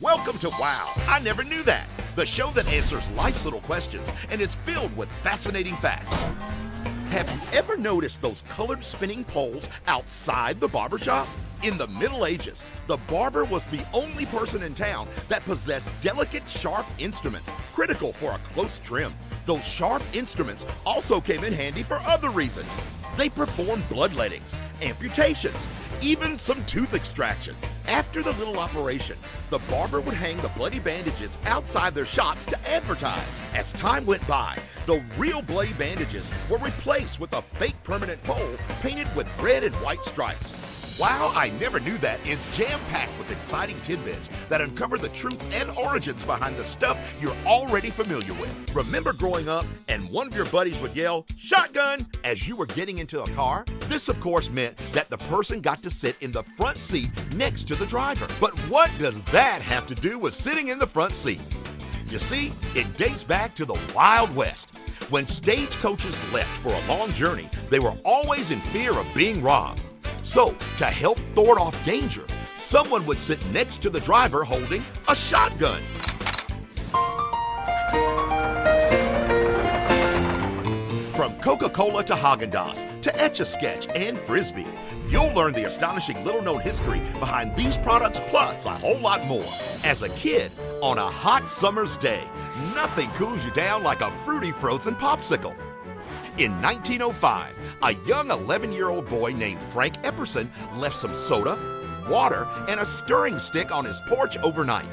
Welcome to Wow, I Never Knew That, the show that answers life's little questions and is filled with fascinating facts. Have you ever noticed those colored spinning poles outside the barbershop? In the Middle Ages, the barber was the only person in town that possessed delicate, sharp instruments, critical for a close trim. Those sharp instruments also came in handy for other reasons. They performed bloodlettings, amputations, even some tooth extractions. After the little operation, the barber would hang the bloody bandages outside their shops to advertise. As time went by, the real bloody bandages were replaced with a fake permanent pole painted with red and white stripes. Wow, I Never Knew That is jam-packed with exciting tidbits that uncover the truth and origins behind the stuff you're already familiar with. Remember growing up and one of your buddies would yell, "Shotgun!" as you were getting into a car? This, of course, meant that the person got to sit in the front seat next to the driver. But what does that have to do with sitting in the front seat? You see, it dates back to the Wild West. When stagecoaches left for a long journey, they were always in fear of being robbed. So, to help thwart off danger, someone would sit next to the driver holding a shotgun. From Coca-Cola to Haagen-Dazs to Etch-a-Sketch and Frisbee, you'll learn the astonishing little-known history behind these products plus a whole lot more. As a kid, on a hot summer's day, nothing cools you down like a fruity frozen popsicle. In 1905, a young 11-year-old boy named Frank Epperson left some soda, water, and a stirring stick on his porch overnight.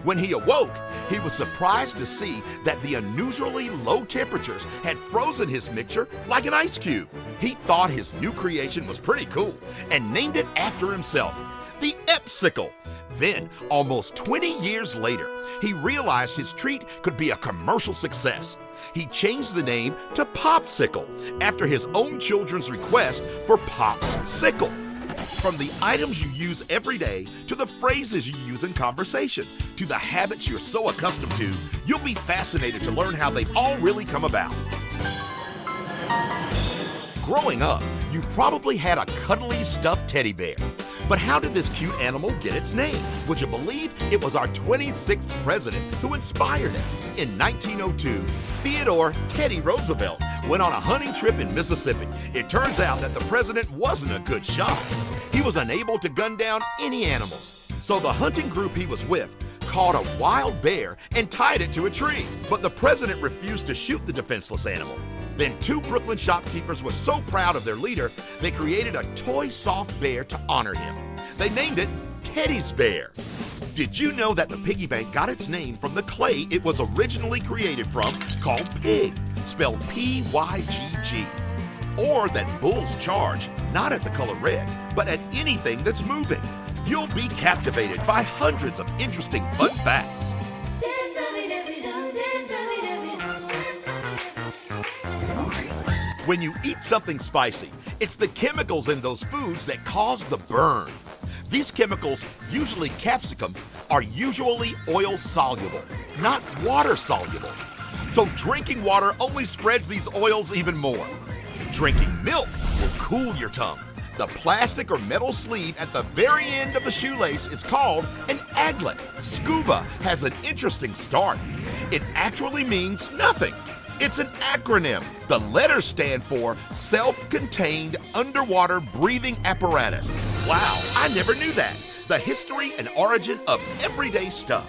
When he awoke, he was surprised to see that the unusually low temperatures had frozen his mixture like an ice cube. He thought his new creation was pretty cool and named it after himself, the Epsicle. Then, almost 20 years later, he realized his treat could be a commercial success. He changed the name to Popsicle after his own children's request for Pop's Sickle. From the items you use every day to the phrases you use in conversation to the habits you're so accustomed to, you'll be fascinated to learn how they've all really come about. Growing up, you probably had a cuddly stuffed teddy bear. But how did this cute animal get its name? Would you believe it was our 26th president who inspired it? In 1902, Theodore Teddy Roosevelt went on a hunting trip in Mississippi. It turns out that the president wasn't a good shot. He was unable to gun down any animals. So the hunting group he was with caught a wild bear and tied it to a tree. But the president refused to shoot the defenseless animal. Then two Brooklyn shopkeepers were so proud of their leader, they created a toy soft bear to honor him. They named it Teddy's Bear. Did you know that the piggy bank got its name from the clay it was originally created from, called pig, spelled P-Y-G-G? Or that bulls charge, not at the color red, but at anything that's moving. You'll be captivated by hundreds of interesting fun facts. When you eat something spicy, it's the chemicals in those foods that cause the burn. These chemicals, usually capsicum, are usually oil soluble, not water soluble. So drinking water only spreads these oils even more. Drinking milk will cool your tongue. The plastic or metal sleeve at the very end of the shoelace is called an aglet. Scuba has an interesting start. It actually means nothing. It's an acronym. The letters stand for Self-Contained Underwater Breathing Apparatus. Wow, I never knew that. The history and origin of everyday stuff.